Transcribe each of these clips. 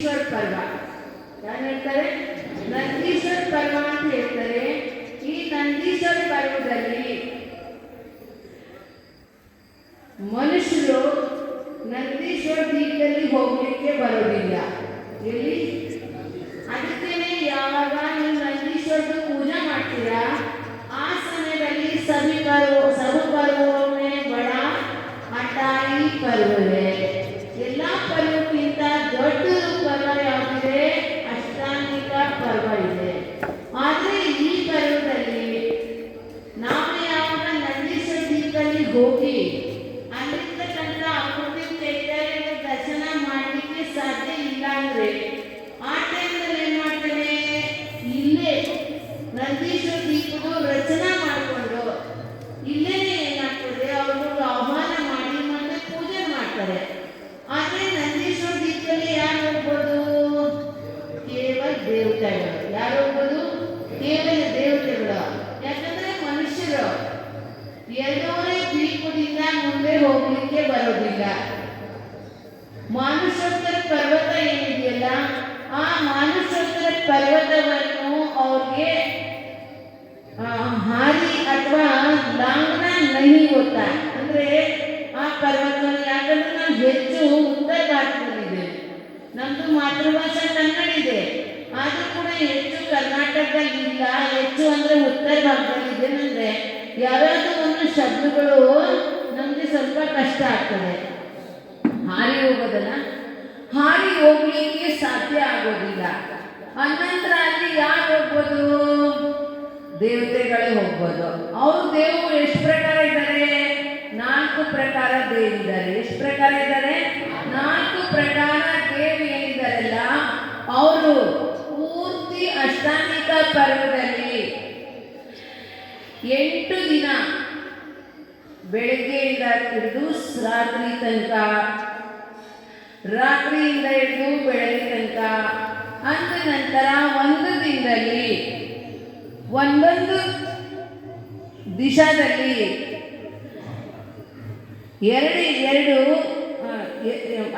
ನಂದೀಶ್ವರ ಪರ್ವ ಯಾರು ಹೇಳ್ತಾರೆ? ನಂದೀಶ್ವರ ಪರ್ವ ಅಂತ ಹೇಳ್ತಾರೆ. ಈ ನಂದೀಶ್ವರ ಪರ್ವದಲ್ಲಿ ಮನುಷ್ಯರು ನಂದೀಶ್ವರ ದೀಪದಲ್ಲಿ ಹೋಗ್ಲಿಕ್ಕೆ ಬರೋದಿಲ್ಲ. ಎಲ್ಲಿ? ಅದಕ್ಕೇನೆ ಯಾವಾಗ ನೀವು ನಂದೀಶ್ವರದ ಪೂಜೆ ಮಾಡ್ತೀರಾ ಆ ಸಮಯದಲ್ಲಿ ಸಭಿ पर्वों में बड़ा अटाई पर्व है. ಎಲ್ಲ ಪರ್ವಕ್ಕಿಂತ ದೊಡ್ಡ ಪರ್ವ ಯಾವುದಿದೆ? ಅಷ್ಟಾಂಗಿಕ ಪರ್ವ ಇದೆ. ಆದರೆ ಈ ಪರ್ವದಲ್ಲಿ ನಾವು ಯಾವಾಗ ನಂದೀಶ್ವರ ದೀಪದಲ್ಲಿ ಹೋಗಿ ಅಲ್ಲಿರ್ತಕ್ಕಂಥ ಅಮೃತ ಚೈತನ್ಯದ ದರ್ಶನ ಮಾಡಲಿಕ್ಕೆ ಸಾಧ್ಯ ಇಲ್ಲ ಅಂದ್ರೆ ಆ ಟೈಮಲ್ಲಿ ಏನ್ ಮಾಡ್ತಾನೆ? ಇಲ್ಲೇ ನಂದೀಶ್ವರ ದೀಪದ ರಚನಾ ಮಾಡಿಕೊಂಡು ಇಲ್ಲೇನೆ ಏನಾಗ್ತದೆ, ಅವರು ಆಹ್ವಾನ ಮಾಡಿ ಮತ್ತೆ ಪೂಜೆ ಮಾಡ್ತಾರೆ. ಆದ್ರೆ ನಂದೀಶ್ವರ ದೀಪದಲ್ಲಿ ಯಾರು ಹೋಗ್ಬೋದು? ಕೇವಲ ದೇವತೆಗಳು. ಯಾರು ಹೋಗ್ಬೋದು? ಕೇವಲ ದೇವತೆಗಳು. ಯಾಕಂದ್ರೆ ಮನುಷ್ಯರು ಎರಡೂವರೆ ದೀಪದಿಂದ ಮುಂದೆ ಹೋಗ್ಲಿಕ್ಕೆ ಬರೋದಿಲ್ಲ. ಮಾನುಷೋತ್ತರ ಪರ್ವತ ಏನಿದೆಯಲ್ಲ, ಆ ಮಾನುಷೋತ್ತರ ಪರ್ವತವನ್ನು ಅವ್ರಿಗೆ ಹಾರಿ ಅಥವಾ ಲಾಂಘನ ನಹಿ ಹೋತಾ ಅಂದ್ರೆ ಆ ಪರ್ವತವನ್ನು, ಯಾಕಂದ್ರೆ ನಾವು ಹೆಚ್ಚು ಉತ್ತರ ಭಾರತದಲ್ಲಿದ್ದೇವೆ, ನಮ್ದು ಮಾತೃಭಾಷೆ ಕನ್ನಡ ಇದೆ, ಆದ್ರೂ ಕೂಡ ಹೆಚ್ಚು ಕರ್ನಾಟಕದಲ್ಲಿ ಇಲ್ಲ. ಹೆಚ್ಚು ಅಂದ್ರೆ ಉತ್ತರ ಭಾಗದಲ್ಲಿದೆ ಅಂದ್ರೆ ಯಾವ್ಯಾವುದೋ ಒಂದು ಶಬ್ದಗಳು ನಮ್ಗೆ ಸ್ವಲ್ಪ ಕಷ್ಟ ಆಗ್ತದೆ. ಹಾರಿ ಹೋಗೋದಲ್ಲ, ಹಾರಿ ಹೋಗ್ಲಿಕ್ಕೆ ಸಾಧ್ಯ ಆಗೋದಿಲ್ಲ. ಅನಂತರ ಅಲ್ಲಿ ಯಾರು ಹೋಗ್ಬೋದು? ದೇವತೆಗಳೇ ಹೋಗ್ಬೋದು. ಅವರು ದೇವರು ಎಷ್ಟು ಪ್ರಕಾರ ಇದ್ದಾರೆ? 4 ಪ್ರಕಾರ ದೇವಿದ್ದಾರೆ. ಎಷ್ಟು ಪ್ರಕಾರ ಇದ್ದಾರೆ? 4 ಪ್ರಕಾರ ದೇವಿ ಏನಿದ್ದಾರಲ್ಲ ಅವರು ಪೂರ್ತಿ ಅಷ್ಟಾಂಗಿಕ ಪರ್ವದಲ್ಲಿ 8 ದಿನ ಬೆಳಗ್ಗೆಯಿಂದ ಹಿಡಿದು ರಾತ್ರಿ ತನಕ, ರಾತ್ರಿಯಿಂದ ಹಿಡಿದು ಬೆಳಗ್ಗೆ ತನಕ, ಅಂದ ನಂತರ ಒಂದು ದಿನದಲ್ಲಿ ಒಂದೊಂದು ದಿಶಾದಲ್ಲಿ ಎರಡು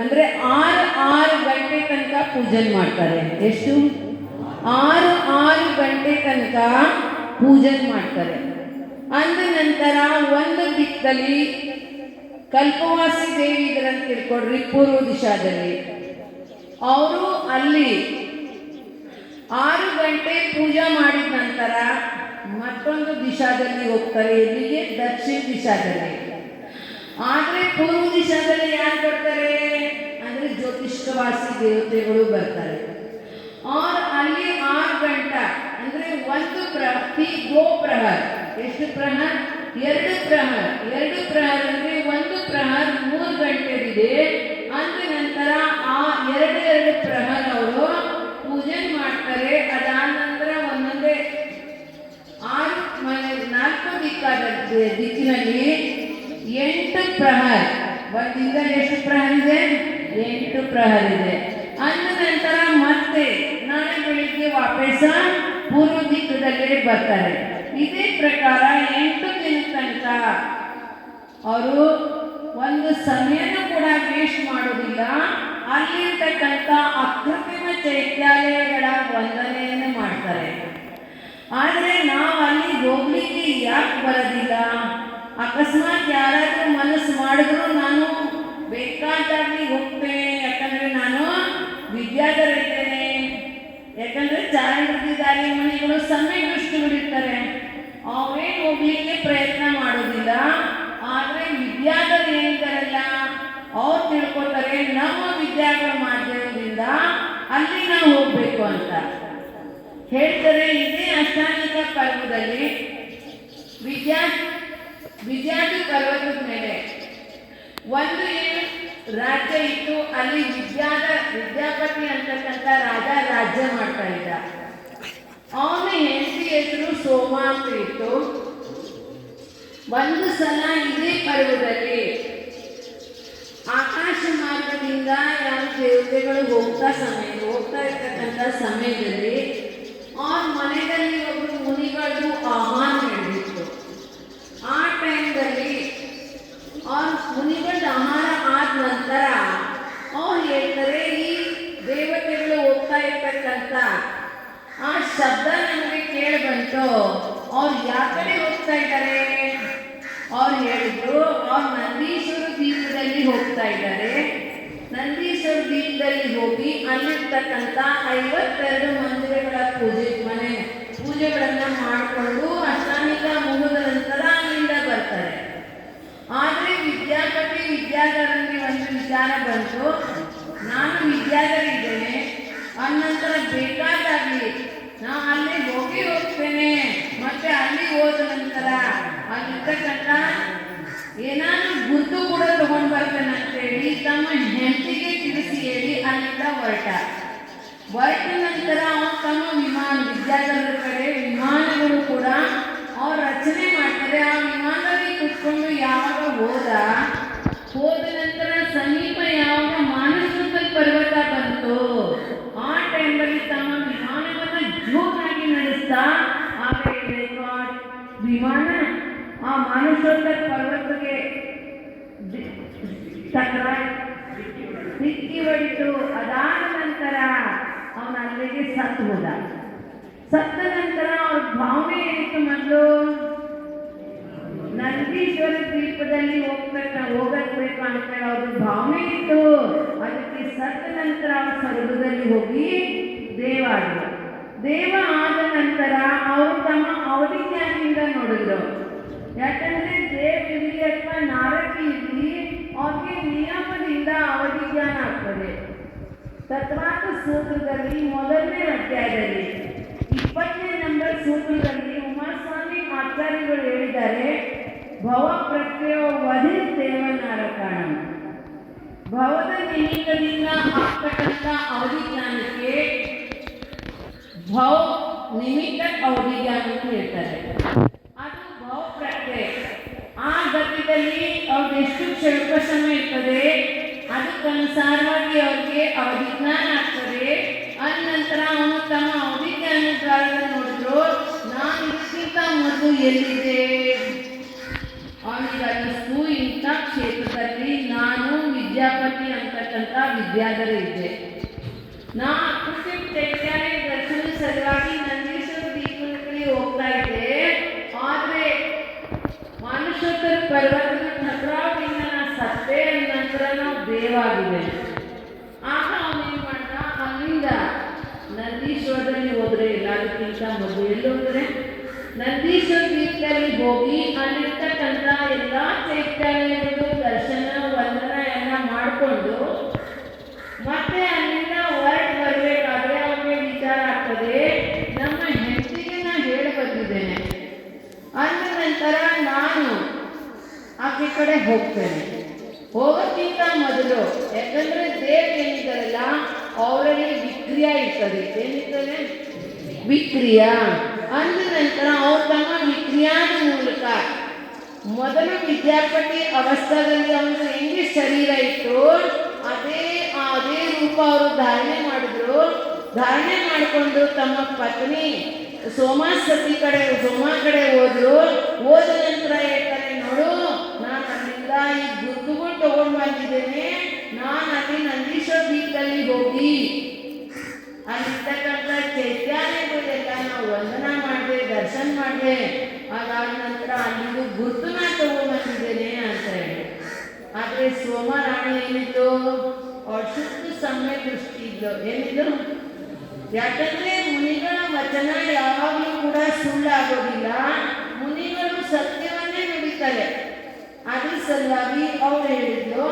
ಅಂದ್ರೆ 6 ಗಂಟೆ ತನಕ ಪೂಜೆ ಮಾಡ್ತಾರೆ. ಎಷ್ಟು? 6 ಗಂಟೆ ತನಕ ಪೂಜೆ ಮಾಡ್ತಾರೆ. ಅಂದ ನಂತರ ಒಂದು ದಿಕ್ಕಲ್ಲಿ ಕಲ್ಪವಾಸಿ ದೇವಿ ಇದ್ರಂತ ತಿಳ್ಕೊಡ್ರಿ, ಪೂರ್ವ ದಿಶಾದಲ್ಲಿ. ಅವರು ಅಲ್ಲಿ 6 ಗಂಟೆ ಪೂಜೆ ಮಾಡಿದ ನಂತರ ಮತ್ತೊಂದು ದಿಶಾದಲ್ಲಿ ಹೋಗ್ತಾರೆ. ಎಲ್ಲಿಗೆ? ದಕ್ಷಿಣ ದಿಶಾದಲ್ಲಿ. ಆದರೆ ಪೂರ್ವ ದಿಶಾದಲ್ಲಿ ಯಾರು ಬರ್ತಾರೆ ಅಂದ್ರೆ ಜ್ಯೋತಿಷ್ಕವಾಸಿ ದೇವತೆಗಳು ಬರ್ತಾರೆ. ಅಲ್ಲಿ 6 ಗಂಟೆ ಅಂದ್ರೆ ಒಂದು ಗೋ ಪ್ರಹರ್. ಎಷ್ಟು ಪ್ರಹರ್? 2 ಪ್ರಹರ್. 2 ಪ್ರಹರ್ ಅಂದ್ರೆ ಒಂದು ಪ್ರಹರ್ 3 ಗಂಟೆಗಿದೆ. ಅಂದ ನಂತರ ಆ 2 ಪ್ರಹರ್ ಅವರು ಪೂಜೆ ಮಾಡ್ತಾರೆ. ಅದಾದ ನಂತರ ಒಂದೊಂದೇ 4 ದಿಕ್ಕಿನಲ್ಲಿ 8 ಪ್ರಹರ್. ಒಂದಿಂದ ಎಷ್ಟು ಪ್ರಹರ್ ಇದೆ? 8 ಪ್ರಹರ್ ಇದೆ. ಅಂದ ನಂತರ ಮತ್ತೆ ನಾಳೆ ಬೆಳಿಗ್ಗೆ ವಾಪಸ್ ಪೂರ್ವ ದಿಕ್ಕದಲ್ಲೇ ಬರ್ತಾರೆ. ಇದೇ ಪ್ರಕಾರ 8 ದಿನ ತನಕ ಅವರು ಒಂದು ಸಮಯನೂ ಕೂಡ ವೇಸ್ಟ್ ಮಾಡೋದಿಲ್ಲ. ಅಲ್ಲಿರ್ತಕ್ಕಂಥ ಅಕೃತ್ರಿಮ ಚೈತ್ಯಾಲಯಗಳ ವಂದನೆಯನ್ನು ಮಾಡ್ತಾರೆ. ಆದರೆ ನಾವು ಅಲ್ಲಿ ಹೋಗ್ಲಿಕ್ಕೆ ಯಾಕೆ ಬರೋದಿಲ್ಲ? ಅಕಸ್ಮಾತ್ ಯಾರಾದರೂ ಮನಸ್ಸು ಮಾಡಿದ್ರು ನಾನು ಬೇಕಾದಾಗಿ ಹೋಗ್ತೇನೆ, ಯಾಕಂದ್ರೆ ನಾನು ವಿದ್ಯಾಧರ ಇದ್ದೇನೆ, ಯಾಕಂದ್ರೆ ಚಾರಣದಾರಿ ಮನೆಗಳು ಸಮಯದೃಷ್ಟಿಗಳಿರ್ತಾರೆ, ಅವೇನು ಹೋಗ್ಲಿಕ್ಕೆ ಪ್ರಯತ್ನ ಮಾಡೋದಿಲ್ಲ. ಆದರೆ ವಿದ್ಯಾಧರ ಏನಿದ್ದಾರಲ್ಲ ಅವ್ರು ತಿಳ್ಕೊತಾರೆ ನಮ್ಮ ವಿದ್ಯಾಗಳ ಮಾಧ್ಯಮದಿಂದ ಅಲ್ಲಿ ನಾವು ಹೋಗ್ಬೇಕು ಅಂತ ಹೇಳ್ತಾರೆ. ಇದೇ ಅಷ್ಟಾಂಗಿಕ ಪರ್ವದಲ್ಲಿ ವಿದ್ಯಾರ್ಥಿ ಪರ್ವತದ ಮೇಲೆ ಒಂದು ಏನು ರಾಜ್ಯ ಇತ್ತು. ಅಲ್ಲಿ ವಿದ್ಯಾಪತಿ ಅಂತಕ್ಕಂಥ ರಾಜ್ಯ ಮಾಡ್ತಾ ಇದ್ದ. ಅವನ ಹೆಂಡತಿ ಹೆಸರು ಸೋಮ ಅಂತ ಇತ್ತು. ಒಂದು ಸಲ ಇದೇ ಪರ್ವದಲ್ಲಿ ಆಕಾಶ ಮಾರ್ಗದಿಂದ ಯಾವ ದೇವತೆಗಳು ಹೋಗ್ತಾ ಇರ್ತಕ್ಕಂಥ ಸಮಯದಲ್ಲಿ ಅವ್ರ ಮನೆಯಲ್ಲಿ ಒಬ್ಬರು ಮುನಿಗಳು ಆಹ್ವಾನ ನಡೆದಿತ್ತು. ಆ ಟೈಮ್ದಲ್ಲಿ ಅವ್ರ ಮುನಿಗಳ ಆಹಾರ ಆದ ನಂತರ ಅವ್ರು ಹೇಳ್ತಾರೆ, ಈ ದೇವತೆ ಇರ್ತಕ್ಕಂಥ ಆ ಶಬ್ದ ನಮಗೆ ಕೇಳಿ ಬಂತು. ಅವ್ರು ಯಾವ ಕಡೆ ಹೋಗ್ತಾ ಇದ್ದಾರೆ? ಅವ್ರು ಹೇಳಿದ್ರು ಅವ್ರು ನಂದೀಶ್ವರ ದ್ವೀಪದಲ್ಲಿ ಹೋಗ್ತಾ ಇದ್ದಾರೆ. ನಂದೀಶ್ವರ ದ್ವೀಪದಲ್ಲಿ ಹೋಗಿ ಅಲ್ಲಿರ್ತಕ್ಕಂಥ 52 ಮಂದಿರಗಳ ಪೂಜೆಗಳನ್ನ ಮಾಡಿಕೊಂಡು ಅಷ್ಟಾನಿಕ ಮುಗಿದ ನಂತರ ಅಲ್ಲಿಂದ ಬರ್ತಾರೆ. ಆದರೆ ವಿದ್ಯಾಧರನಿಗೆ ಒಂದು ವಿಚಾರ ಬಂತು, ನಾನು ವಿದ್ಯಾಧರ ಇದ್ದೇನೆ, ಅನಂತರ ಬೇಕಾದಾಗಲಿ ನಾ ಅಲ್ಲಿ ಹೋಗ್ತೇನೆ, ಮತ್ತೆ ಅಲ್ಲಿ ಹೋದ ನಂತರ ಅಲ್ಲಿರ್ತಕ್ಕಂಥ ಏನಾದರೂ ಗುರುತು ಕೂಡ ತಗೊಂಡು ಬರ್ತೇನೆ ಅಂತೇಳಿ ತಮ್ಮ ಹೆಂಡತಿಗೆ ತಿಳಿಸಿ ಹೇಳಿ ಅಲ್ಲಿಂದ ಹೊರಟ ನಂತರ ಅವ್ರು ತಮ್ಮ ವಿದ್ಯಾಧರರ ಕಡೆ ವಿಮಾನಗಳು ಕೂಡ ಅವ್ರು ರಚನೆ ಮಾಡ್ತಾರೆ. ಆ ವಿಮಾನದಲ್ಲಿ ಕುತ್ಕೊಂಡು ಯಾವಾಗ ಹೋದ ನಂತರ ಸಮೀಪ ಯಾವಾಗ ಮಾನಸೋತ್ತರ ಪರ್ವತ ಬಂತು, ಆ ಟೈಮಲ್ಲಿ ತಮ್ಮ ವಿಮಾನವನ್ನು ಜೋರಾಗಿ ನಡೆಸ್ತಾ ವಿಮಾನ ಆ ಮಾನಸೋತ್ತರ ಪರ್ವತಕ್ಕೆ ಡಿಕ್ಕಿ ಹೊಡಿತು. ಅದಾದ ನಂತರ ಅವನ ಅಲ್ಲಿಗೆ ಸತ್ತ ನಂತರ ಅವ್ರ ಭಾವನೆ ಏನಿತ್ತು, ಮೊದಲು ನಂದೀಶ್ವರ ದ್ವೀಪದಲ್ಲಿ ಹೋಗಬೇಕು ಅಂತ ಅವ್ರ ಭಾವನೆ ಇತ್ತು. ಅದಕ್ಕೆ ಸತ್ತ ನಂತರ ಅವ್ರ ಸ್ವರ್ಗದಲ್ಲಿ ಹೋಗಿ ದೇವ ಆದ ನಂತರ ಅವರು ತಮ್ಮ ಅವಧಿಜ್ಞಾನದಿಂದ ನೋಡಿದ್ರು. ಯಾಕಂದ್ರೆ ದೇವ್ ಇರಲಿ ಅಥವಾ ನಾರಕಿ ಇರಲಿ, ಅವ್ರಿಗೆ ನಿಯಮದಿಂದ ಅವಧಿಜ್ಞಾನ ಆಗ್ತದೆ. ತತ್ವಾರ್ಥ ಸೂತ್ರದಲ್ಲಿ ಮೊದಲನೇ ಅಧ್ಯಾಯದಲ್ಲಿ 20ನೇ ನಂಬರ್ ಸೂತ್ರದಲ್ಲಿ ಉಮಾಸ್ವಾಮಿ ಆಚಾರ್ಯಗಳು ಹೇಳಿದ್ದಾರೆ, ಭವ ಪ್ರತ್ಯಯ ವಧಿಸ್ತೇವ ನಾರಕಾಣ. ಭವದ ನಿಮಿತ್ತದಿಂದ ಆಗ್ತಕ್ಕಂಥ ಅವಧಿಜ್ಞಾನಕ್ಕೆ ಭವ ನಿಮಿತ್ತ ಅವಧಿಜ್ಞಾನ ಅಂತ ಹೇಳ್ತಾರೆ. ಅದು ಭವ ಪ್ರತ್ಯಯ. ಆ ಗತಿಯಲ್ಲಿ ಅವ್ರಿಗೆ ಎಷ್ಟು ಕ್ಷಲ್ಪ ಸಮಯ ಇರ್ತದೆ, ಅದಕ್ಕನುಸಾರವಾಗಿ ಅವ್ರಿಗೆ ಅವಧಿಜ್ಞಾನ ಆಗ್ತದೆ. ಅದ ನಂತರ ಅವನು ತಮ್ಮ ಅವಧಿಜ್ಞಾನ ನೋಡಿದ್ರು, ನಾನು ಇದಕ್ಕಿಂತ ಮೊದಲು ಎಲ್ಲಿದೆ ಅವನಿಗೆ ಅನ್ನಿಸ್ತು, ಇಂಥ ಕ್ಷೇತ್ರದಲ್ಲಿ ನಾನು ವಿದ್ಯಾಪತಿ ಅಂತಕ್ಕಂಥ ವಿದ್ಯಾಧರ ಇದ್ದೆ. ನಾ ಚೈತ್ಯಾಲಯ ದರ್ಶನ ಸಲುವಾಗಿ ನಂದೀಶ್ವರ ದ್ವೀಪದಲ್ಲಿ ಹೋಗ್ತಾ ಇದ್ದೆ. ಆದರೆ ಮಾನಸೋತ್ತರ ಪರ್ವತದ ಠಕ್ರಾವದಿಂದ ನಾ ಸತ್ತೇ ನಂತರ ನಾವು ದೇವಾಗಿದೆ. ಆಗ ಅವನೇನು ಮಾಡ್ದ, ಅಲ್ಲಿಂದ ನಂದೀಶ್ವರದಲ್ಲಿ ಹೋದ್ರೆ ಎಲ್ಲದಕ್ಕಿಂತ ಮೊದಲು ಎಲ್ಲಿ ಹೋದ್ರೆ ನಂದೀಶ್ವರ ದ್ವೀಪದಲ್ಲಿ ಹೋಗಿ ಅಲ್ಲಿರ್ತಕ್ಕಂಥ ಎಲ್ಲ ಚೈತ್ಯಾಲಯಗಳು ದರ್ಶನ ವಂದನ ಎಲ್ಲ ಮಾಡಿಕೊಂಡು ಮತ್ತೆ ಅಲ್ಲಿಂದ ಹೊರಟು ಬರಬೇಕಾದ್ರೆ ಅವ್ರಿಗೆ ವಿಚಾರ ಆಗ್ತದೆ, ನಮ್ಮ ಹೆಂಡತಿಗೆ ನಾನು ಹೇಳಿ ಬಂದಿದ್ದೇನೆ, ಅಂದ ನಂತರ ನಾನು ಆಕೆ ಕಡೆ ಹೋಗ್ತೇನೆ. ಹೋಗೋಕ್ಕಿಂತ ಮೊದಲು ಯಾಕಂದ್ರೆ ದೇವ್ ಏನಿದ್ದಾರಲ್ಲ ಅವರಲ್ಲಿ ವಿಕ್ರಿಯ ಇರ್ತದೆ. ಏನಿರ್ತದೆ? ವಿಕ್ರಿಯ. ಅಂದ ನಂತರ ಅವ್ರು ತಮ್ಮ ವಿಕ್ರಿಯಾದ ಮೂಲಕ ಮೊದಲು ವಿದ್ಯಾಪತಿ ಅವಸ್ಥಾದಲ್ಲಿ ಅವನು ಹೆಂಗೆ ಶರೀರ ಇತ್ತು ಅದೇ ರೂಪ ಅವರು ಧಾರಣೆ ಮಾಡಿದ್ರು. ಧಾರಣೆ ಮಾಡಿಕೊಂಡು ತಮ್ಮ ಪತ್ನಿ ಸೋಮಾ ಕಡೆ ಹೋದ್ರು. ಹೋದ ನಂತರ ಹೇಳ್ತಾರೆ, ನೋಡು ನಾನು ಅಲ್ಲಿಂದ ಈ ಗುರುತುಗಳು ತಗೊಂಡು ಬಂದಿದ್ದೇನೆ, ನಾನು ಅಲ್ಲಿ ನಂದೀಶ್ವರ ದ್ವೀಪದಲ್ಲಿ ಹೋಗಿ ಅಲ್ಲಿರ್ತಕ್ಕಂಥ ಚೈತ್ಯಾಲಯಗಳೆಲ್ಲ ನಾವು ವಂದನ ಮಾಡಿದೆ, ದರ್ಶನ ಮಾಡಿದೆ. ಅದಾದ ನಂತರ ಅಲ್ಲಿಂದು ಗುರುತು ನಾನು ತಗೊಂಡು ಬಂದಿದ್ದೇನೆ ಅಂತ ಹೇಳಿ. ಆದರೆ ಸೋಮರಾಣಿ ಏನಿದ್ದು ಅವ್ರ ಶುದ್ಧ ಸಮ್ಯ ದೃಷ್ಟಿ ಇದ್ಲು. ಏನಿದ್ದು? ಯಾಕಂದ್ರೆ ಮುನಿಗಳ ವಚನ ಯಾವಾಗಲೂ ಕೂಡ ಸುಳ್ಳಾಗೋದಿಲ್ಲ. ಮುನಿಗಳು ಸತ್ಯವನ್ನೇ ನುಡಿತಾರೆ. ಅದ್ರ ಸಲುವಾಗಿ ಅವ್ರು ಹೇಳಿದ್ರು,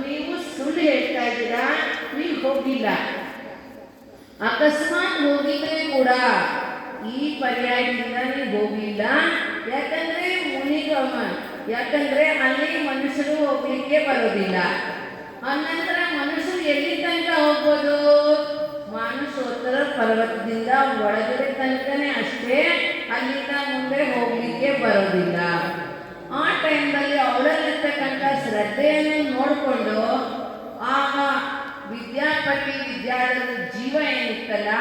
ನೀವು ಸುಳ್ಳು ಹೇಳ್ತಾ ಇದ್ದೀರಾ, ನೀವು ಹೋಗಿಲ್ಲ. ಅಕಸ್ಮಾತ್ ಹೋಗಿದ್ರೆ ಕೂಡ ಈ ಪರ್ಯಾಯದಿಂದ ನೀವು ಹೋಗಿಲ್ಲ. ಯಾಕಂದ್ರೆ ಅಲ್ಲಿ ಮನುಷ್ಯರು ಹೋಗ್ಲಿಕ್ಕೆ ಬರೋದಿಲ್ಲ. ಅನಂತರ ಮನುಷ್ಯರು ಎಲ್ಲಿ ತನಕ ಹೋಗ್ಬೋದು? ಮಾನಸೋತ್ತರ ಪರ್ವತದಿಂದ ಒಳಗಡೆ ತನಕನೇ ಅಷ್ಟೇ, ಅಲ್ಲಿಂದ ಮುಂದೆ ಹೋಗ್ಲಿಕ್ಕೆ ಬರೋದಿಲ್ಲ. ಆ ಟೈಮ್ನಲ್ಲಿ ಅವರಲ್ಲಿರ್ತಕ್ಕಂಥ ಶ್ರದ್ಧೆಯನ್ನು ನೋಡಿಕೊಂಡು ಆಗ ವಿದ್ಯಾಪತಿ ವಿದ್ಯಾಧರ ಜೀವ ಏನಿತ್ತಲ್ಲ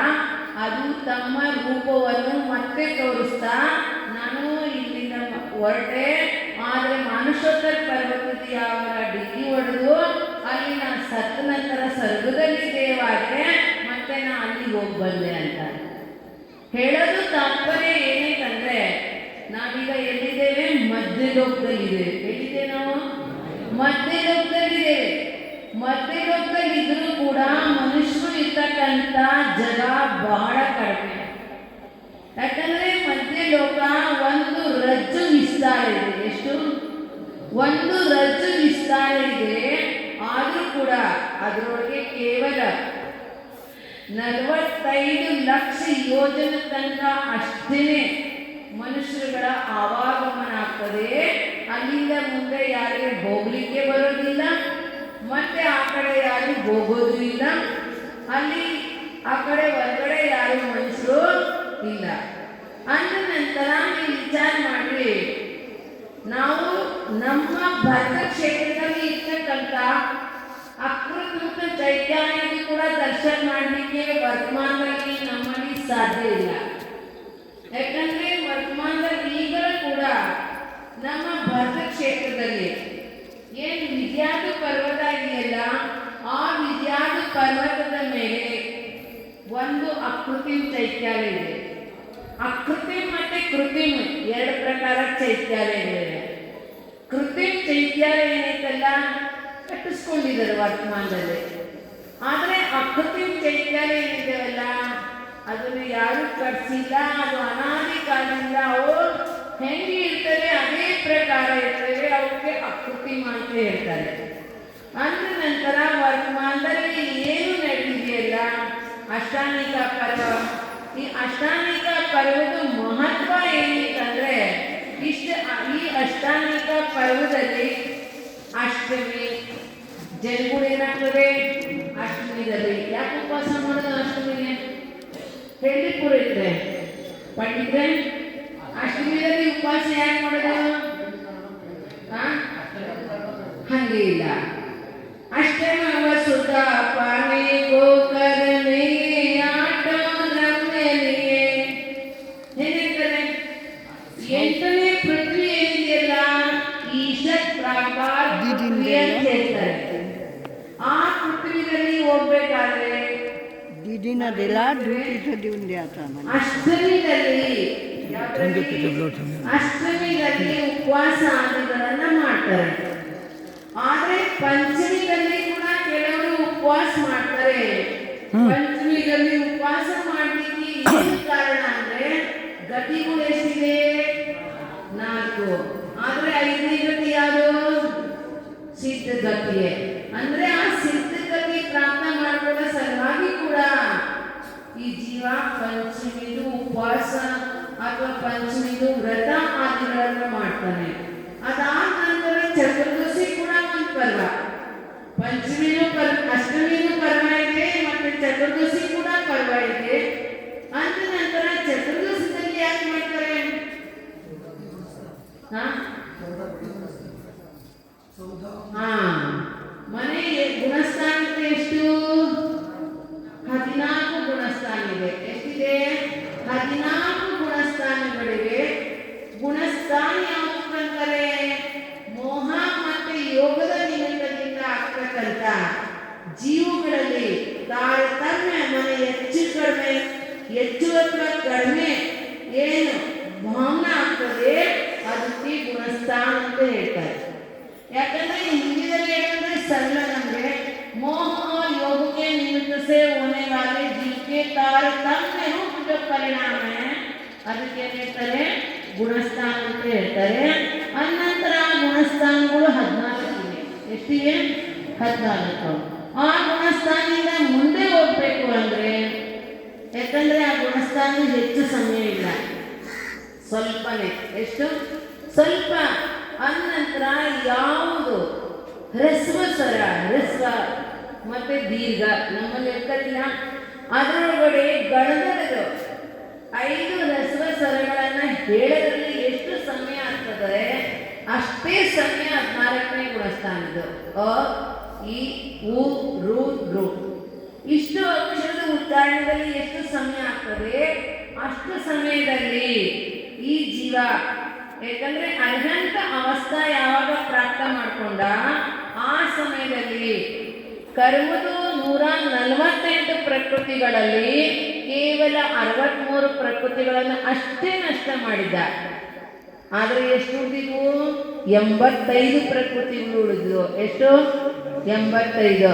ಅದು ತಮ್ಮ ರೂಪವನ್ನು ಮತ್ತೆ ತೋರಿಸ್ತಾ, ನಾನು ಇಲ್ಲಿಂದ ಹೊರಟೆ, ಆದರೆ ಮಾನಸೋತ್ತರ ಪರ್ವತದ ಯಾವ ಡಿಗ್ಗಿ ಹೊಡೆದು ಅಲ್ಲಿ ನಾನು ಸತ್ತ ನಂತರ ಸ್ವರ್ಗದಲ್ಲಿ ದೇವಾದೆ, ಮತ್ತೆ ನಾನು ಅಲ್ಲಿ ಹೋಗಿ ಬಂದೆ ಅಂತ ಹೇಳೋದು ತಾತ್ಪರ್ಯ ಏನೈತಂದ್ರೆ ನಾವೀಗ ಎಲ್ಲಿದ್ದೇವೆ? ಮಧ್ಯಲೋಕದಲ್ಲಿದ್ದೇವೆ. ಎಲ್ಲಿದೆ ನಾವು? ಮಧ್ಯಲೋಕದಲ್ಲಿದ್ದೇವೆ. ಮಧ್ಯಲೋಕದಲ್ಲಿದ್ದರೂ ಕೂಡ ಮನುಷ್ಯರು ಇರ್ತಕ್ಕಂಥ ಜಾಗ ಬಹಳ ಕಡಿಮೆ. ಯಾಕಂದ್ರೆ ಮಧ್ಯಲೋಕ ಒಂದು ರಜ್ಜು ವಿಸ್ತಾರ ಇದೆ. ಎಷ್ಟು? ಒಂದು ರಜ್ಜು ವಿಸ್ತಾರ ಇದೆ. ಆದರೂ ಕೂಡ ಅದರೊಳಗೆ ಕೇವಲ 45 ಲಕ್ಷ ಯೋಜನೆ ತನಕ ಅಷ್ಟೇ ಮನುಷ್ಯರುಗಳ ಆವಾಗಮನ ಆಗ್ತದೆ. ಅಲ್ಲಿಂದ ಮುಂದೆ ಯಾರಿಗೆ ಹೋಗ್ಲಿಕ್ಕೆ ಬರೋದಿಲ್ಲ, ಮತ್ತೆ ಆ ಕಡೆ ಯಾರು ಹೋಗೋದು ಇಲ್ಲ. ಅಲ್ಲಿ ಆ ಕಡೆ ಹೊರಗಡೆ ಯಾರು ಮನುಷ್ಯರು ಇಲ್ಲ. ಅಂದ ನಂತರ ನೀವು ವಿಚಾರ ಮಾಡ್ರಿ, ನಾವು ನಮ್ಮ ಭರತ ಕ್ಷೇತ್ರದಲ್ಲಿ ಇರ್ತಕ್ಕಂಥ ಅಕೃತ ಚೈತ್ಯಾಲಯಕ್ಕೂ ಕೂಡ ದರ್ಶನ ಮಾಡಲಿಕ್ಕೆ ವರ್ತಮಾನದಲ್ಲಿ ನಮ್ಮಲ್ಲಿ ಸಾಧ್ಯ ಇಲ್ಲ. ಯಾಕಂದ್ರೆ ವರ್ತಮಾನದಲ್ಲಿ ಈಗಲೂ ಕೂಡ ನಮ್ಮ ಭರತ ಕ್ಷೇತ್ರದಲ್ಲಿ ಏನು ವಿದ್ಯಾಧು ಪರ್ವತ ಇದೆಯಲ್ಲ, ಆ ವಿದ್ಯಾಧು ಪರ್ವತದ ಮೇಲೆ ಒಂದು ಅಕೃತಿಮ ಚೈತ್ಯಾಲಯ ಇದೆ. ಅಕೃತಿಮ ಮತ್ತೆ ಕೃತಿಮ ಎರಡು ಪ್ರಕಾರ ಚೈತ್ಯಾಲಯಗಳಿವೆ. ಕೃತಿಮ ಚೈತ್ಯಾಲಯ ಏನೈತಲ್ಲ ಕಟ್ಟಿಸ್ಕೊಂಡಿದ್ದಾರೆ ವರ್ತಮಾನದಲ್ಲಿ. ಆದರೆ ಅಕೃತಿಮ ಚೈತ್ಯಾಲಯ ಏನಿದೆಯಲ್ಲ ಅದನ್ನು ಯಾರು ಕಟ್ಟಿಸಿಲ್ಲ. ಅದು ಅನಾದಿ ಕಾಲದಿಂದ ಅವು ಹೆಂಗೆ ಇರ್ತವೆ ಅದೇ ಪ್ರಕಾರ ಇರ್ತವೆ. ಅವಕ್ಕೆ ಅಕೃತಿಮ ಅಂತ ಹೇಳ್ತಾರೆ. ಅಂದ ನಂತರ ವರ್ತಮಾನದಲ್ಲಿ ಏನು ನಡೆದಿದೆಯಲ್ಲ ಅಷ್ಟಾನಿಕ ಪರ್ವ, ಈ ಅಷ್ಟಾನಿಕ ಪರ್ವದ ಮಹತ್ವ ಏನಿತ್ತಂದ್ರೆ ಈ ಅಷ್ಟಾನಿಕ ಪರ್ವದಲ್ಲಿ ಅಷ್ಟಮಿ ಜನಗಳು ಏನಾಗ್ತದೆ? ಅಷ್ಟಮಿದಲ್ಲಿ ಯಾಕೆ ಉಪವಾಸ ಮಾಡೋದು? ಅಷ್ಟಮಿಗೆ ಹೇಳಿ ಪೂರೈತೆ ಪಂಡಿತ್ರೆ, ಅಷ್ಟಮಿದಲ್ಲಿ ಉಪವಾಸ ಯಾಕೆ ಮಾಡೋದು? ಹಂಗೆ ಇಲ್ಲ. ಅಷ್ಟಮ ಸುತ ಪಾನೆ ಗೋಕರನೆ ಆಟ ರಮ್ಯನಿಗೆ ಏನಿರ್ತದೆ? 8ನೇ ಪೃಥ್ವಿ ಏನಿದೆಯಲ್ಲ ಈಶತ್ ಪ್ರಾಕಾರ ಪೃಥ್ವಿ ಅಂತ ಹೇಳ್ತಾರೆ. ಆ ಪೃಥ್ವಿದಲ್ಲಿ ಹೋಗ್ಬೇಕಾದ್ರೆ ಅಷ್ಟಮಿದಲ್ಲಿ ಉಪವಾಸ ಆದಿಗಳನ್ನ ಮಾಡ್ತಾರೆ. ಆದ್ರೆ ಪಂಚಮಿದಲ್ಲಿ ಕೂಡ ಕೆಲವರು ಉಪವಾಸ ಮಾಡ್ತಾರೆ. ಪಂಚಮಿದಲ್ಲಿ ಉಪವಾಸ ಮಾಡ್ಲಿಕ್ಕೆ ಏನು ಕಾರಣ ಅಂದ್ರೆ ಗತಿಗಳು ಎಷ್ಟಿದೆ? 4. ಆದ್ರೆ 5ನೇ ಗತಿ ಯಾವುದು? ಸಿದ್ಧ ಗತಿಯೇ. ಅಂದ್ರೆ ಆ ಸಿದ್ಧ ಗತಿ ಪ್ರಾಪ್ತ ಮಾಡ್ಕೊಳ್ಳೋ ಸಲುವಾಗಿ ಕೂಡ ಈ ಜೀವ ಪಂಚಮಿದು ಉಪವಾಸ ಅಥವಾ ಪಂಚಮಿದು ವ್ರತ ಆದಿಗಳನ್ನು ಮಾಡ್ತಾನೆ. ಅದಾದ ನಂತರ ಚತುರ್ದಶಿ ಕೂಡ ಒಂದು ಪರ್ವ. ಪಂಚಮಿನೂ ಅಷ್ಟಮಿನೂ ಪರ್ವ ಇದೆ, ಮತ್ತೆ ಚತುರ್ದಶಿ ಕೂಡ ಪರ್ವ ಇದೆ. ಅಂದ ನಂತರ ಚತುರ್ದಶಿಯಲ್ಲಿ ಯಾಕೆ ಮಾಡ್ತಾರೆ? ಮನೆ ಗುಣಸ್ಥಾನಕ್ಕೆ ಎಷ್ಟು? 14 ಗುಣಸ್ಥಾನ ಇದೆ. ಎಷ್ಟಿದೆ? 14 ಗುಣಸ್ಥಾನಗಳಿವೆ. ಗುಣಸ್ಥಾನ ಯಾವುದು ಅಂತಾರೆ? ಮೋಹ ಮತ್ತೆ ಯೋಗದ ನಿಮಿತ್ತದಿಂದ ಆಗ್ತಕ್ಕಂಥ ಜೀವಗಳಲ್ಲಿ ತಾರತಮ್ಯ ಮನೆ ಹೆಚ್ಚು ಕಡಿಮೆ, ಹೆಚ್ಚು ಅಥವಾ ಕಡಿಮೆ ಏನು ಭಾವನೆ ಆಗ್ತದೆ ಅದಕ್ಕೆ ಗುಣಸ್ಥಾನ ಅಂತ ಹೇಳ್ತಾರೆ. ಯಾಕಂದ್ರೆ ಹಿಂದಿನಲ್ಲಿ ಏನಂದ್ರೆ सरल नंगे मोह योग के निमित्त से होने वाले जीव के तारतम्य रूप जो परिणाम है ಅದಕ್ಕೆ ಹೇಳ್ತಾರೆ ಗುಣಸ್ಥಾನ ಅಂತ ಹೇಳ್ತಾರೆ. ಅನಂತರ ಗುಣಸ್ಥಾನಗಳು 14 ಇವೆ. ಎಷ್ಟಿವೆ? 14. ಆ ಗುಣಸ್ಥಾನದಿಂದ ಮುಂದೆ ಹೋಗಬೇಕು ಅಂದ್ರೆ ಯಾಕಂದ್ರೆ ಆ ಗುಣಸ್ಥಾನ ಹೆಚ್ಚು ಸಮಯ ಇಲ್ಲ, ಸ್ವಲ್ಪನೇ. ಎಷ್ಟು? ಸ್ವಲ್ಪ. ಅನಂತರ ಯಾವುದು ಹ್ರಸ್ವ ಸ್ವರ, ಹ್ರಸ್ವ ಮತ್ತೆ ದೀರ್ಘ ನಮ್ಮಲ್ಲಿ ಇರ್ತಾರಿಲ್ಲ, ಅದರೊಳಗಡೆ ಗಣಗಣಗಳು 5 ಹ್ರಸ್ವ ಸ್ವರಗಳನ್ನು ಹೇಳೋದ್ರಲ್ಲಿ ಎಷ್ಟು ಸಮಯ ಆಗ್ತದೆ ಅಷ್ಟೇ ಸಮಯ 14ನೇ ಗುಣಸ್ಥಾನದ್ದು. ಅ ಇ ಉ ರು ರು ಇಷ್ಟು ಅಕ್ಷರದ ಉಚ್ಚಾರಣೆಯಲ್ಲಿ ಎಷ್ಟು ಸಮಯ ಆಗ್ತದೆ ಅಷ್ಟು ಸಮಯದಲ್ಲಿ ಈ ಜೀವ, ಯಾಕಂದ್ರೆ ಅರ್ಹಂತ ಅವಸ್ಥಾ ಯಾವಾಗ ಪ್ರಾಪ್ತ ಮಾಡ್ಕೊಂಡ ಆ ಸಮಯದಲ್ಲಿ ಕರ್ಮದು 148 ಪ್ರಕೃತಿಗಳಲ್ಲಿ ಕೇವಲ 63 ಪ್ರಕೃತಿಗಳನ್ನು ಅಷ್ಟೇ ನಷ್ಟ ಮಾಡಿದ. ಆದರೆ ಎಷ್ಟು ಉಳಿದಿದ್ವು? 85 ಪ್ರಕೃತಿಗಳು ಉಳಿದ್ವು. ಎಷ್ಟು? 85.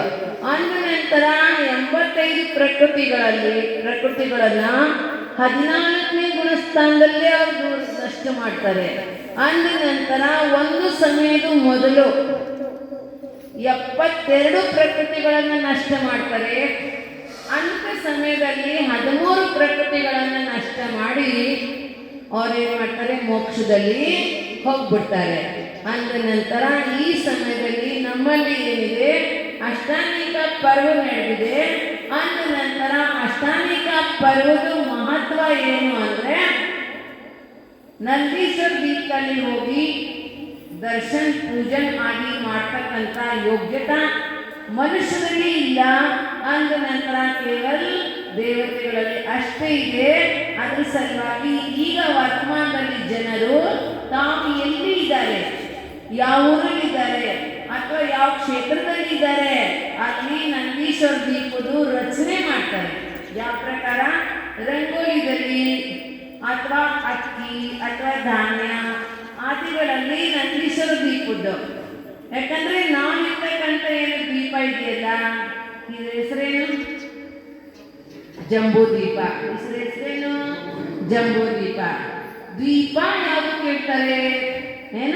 ಅಂದ ನಂತರ 85 ಪ್ರಕೃತಿಗಳನ್ನ 14ನೇ ಗುಣಸ್ಥಾನದಲ್ಲೇ ಅವರು ನಷ್ಟ ಮಾಡ್ತಾರೆ. ಅಂದ ನಂತರ ಒಂದು ಸಮಯದ ಮೊದಲು 72 ಪ್ರಕೃತಿಗಳನ್ನು ನಷ್ಟ ಮಾಡ್ತಾರೆ. ಅಂಥ ಸಮಯದಲ್ಲಿ 13 ಪ್ರಕೃತಿಗಳನ್ನು ನಷ್ಟ ಮಾಡಿ ಅವ್ರೇನು ಮಾಡ್ತಾರೆ? ಮೋಕ್ಷದಲ್ಲಿ ಹೋಗ್ಬಿಡ್ತಾರೆ. ಅಂದ ನಂತರ ಈ ಸಮಯದಲ್ಲಿ ನಮ್ಮಲ್ಲಿ ಏನಿದೆ? ಅಷ್ಟಾಂಗಿಕ ಪರ್ವ ನಡೆದಿದೆ. ಅಂದ ನಂತರ ಅಷ್ಟಾಂಗಿಕ ಪರ್ವದ ಮಹತ್ವ ಏನು ಅಂದರೆ, ನಂದೀಶ್ವರ ದೀಪದಲ್ಲಿ ಹೋಗಿ ದರ್ಶನ್ ಪೂಜನ್ ಆಗಿ ಮಾಡ್ತಕ್ಕಂಥ ಯೋಗ್ಯತಾ ಮನುಷ್ಯರಲ್ಲಿ ಇಲ್ಲ. ಅಂದ ನಂತರ ಕೇವಲ ದೇವತೆಗಳಲ್ಲಿ ಅಷ್ಟೇ ಇದೆ. ಅದ್ರ ಸಲುವಾಗಿ ಈಗ ವರ್ತಮಾನದಲ್ಲಿ ಜನರು ತಾವು ಎಲ್ಲಿ ಇದ್ದಾರೆ, ಯಾವ ಊರಲ್ಲಿದ್ದಾರೆ ಅಥವಾ ಯಾವ ಕ್ಷೇತ್ರದಲ್ಲಿ ಇದ್ದಾರೆ, ಅಲ್ಲಿ ನಂದೀಶ್ವರ ದೀಪದ ರಚನೆ ಮಾಡ್ತಾರೆ. ಯಾವ ಪ್ರಕಾರ? ರಂಗೋಲಿದಲ್ಲಿ ಅಥವಾ ಅಕ್ಕಿ ಅಥವಾ ಧಾನ್ಯ ಆದಿಗಳಲ್ಲಿ ನಂದೀಶ್ವರ ದೀಪದ್ದು. ಯಾಕಂದ್ರೆ ನಾವಿರ್ತಕ್ಕಂಥ ಏನು ದೀಪ ಇದೆಯಲ್ಲ, ಇದ್ರ ಹೆಸರೇನು? ಜಂಬೂ ದೀಪ. ಹೆಸರೇನು? ಜಂಬೂ ದೀಪ. ದೀಪ ಯಾವುದು ಕೇಳ್ತಾರೆ? ಏನ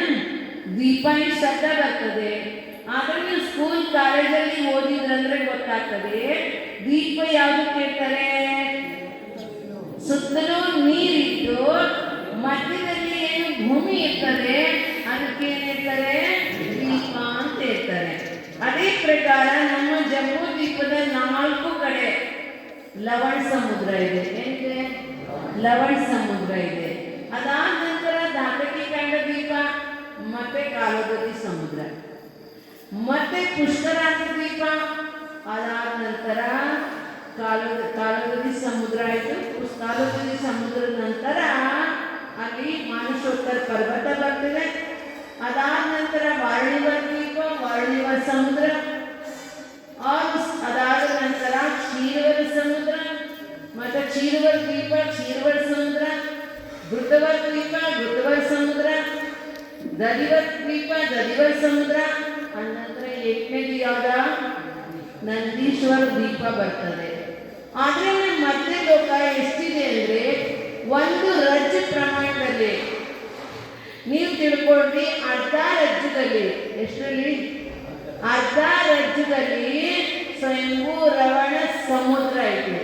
ದೀಪ ಈ ಶಬ್ದ ಬರ್ತದೆ. ಆದ್ರೆ ನೀವು ಸ್ಕೂಲ್ ಕಾಲೇಜಲ್ಲಿ ಓದಿದ್ರಂದ್ರೆ ಗೊತ್ತಾಗ್ತದೆ. ದೀಪ ಯಾವುದು ಕೇಳ್ತಾರೆ? ಸುತ್ತಲೂ ನೀರಿಟ್ಟು ಮಧ್ಯದಲ್ಲಿ ಏನು ಭೂಮಿ ಇರ್ತದೆ, ಅದಕ್ಕೆ ಏನಿರ್ತಾರೆ? ದೀಪ ಅಂತ ಇರ್ತಾರೆ. ಅದೇ ಪ್ರಕಾರ ನಮ್ಮ ಜಂಬೂ ದೀಪದ 4 ಕಡೆ ಲವಣ ಸಮುದ್ರ ಇದೆ. ಏನಿದೆ? ಲವಣ ಸಮುದ್ರ ಇದೆ. ಅದಾದ ನಂತರ ದಾಟಕಿ ಕಂಡ ದೀಪ, ಮತ್ತೆ ಕಾಲೋದರಿ ಸಮುದ್ರ, ಮತ್ತೆ ಪುಷ್ಕರಾಂತ ದೀಪ. ಅದಾದ ನಂತರ ಕಾಲೋದರಿ ಸಮುದ್ರ ಆಯಿತು. ಕಾಲೋದರಿ ಸಮುದ್ರದ ನಂತರ ಅಲ್ಲಿ ಮಾನಸೋತ್ತರ ಪರ್ವತ ಬರ್ತದೆ. ಅದಾದ ನಂತರ ವಾರಣಿವರ ದ್ವೀಪ, ವಾರಣಿವರ ಸಮುದ್ರ. ಅದಾದ ನಂತರ ಕ್ಷೀರವರ ಸಮುದ್ರ, ಮತ್ತೆ ಕ್ಷೀರವರ ದ್ವೀಪ, ಕ್ಷೀರವರ ಸಮುದ್ರ, ಘೃತವರ ದ್ವೀಪ, ಘೃತವರ ಸಮುದ್ರ, ದಧಿವರ ದ್ವೀಪ, ದಧಿವರ ಸಮುದ್ರ. ಅನಂತರ 8ನೇದು ಯಾವ್ದ? ನಂದೀಶ್ವರ ದ್ವೀಪ ಬರ್ತದೆ. ಆದ್ರೆ ನಮ್ಮ ಮಧ್ಯ ಲೋಕ ಎಷ್ಟಿದೆ ಅಂದ್ರೆ, ಒಂದು ರಜ್ಜು ಪ್ರಮಾಣದಲ್ಲಿ ನೀವು ತಿಳ್ಕೊಳ್ರಿ, ಅರ್ಧ ರಜ್ಜುದಲ್ಲಿ, ಎಷ್ಟರಲ್ಲಿ? ಅರ್ಧ ರಜ್ಜುದಲ್ಲಿ ಸ್ವಯಂಭೂ ರವಣ ಸಮುದ್ರ ಐತೆ.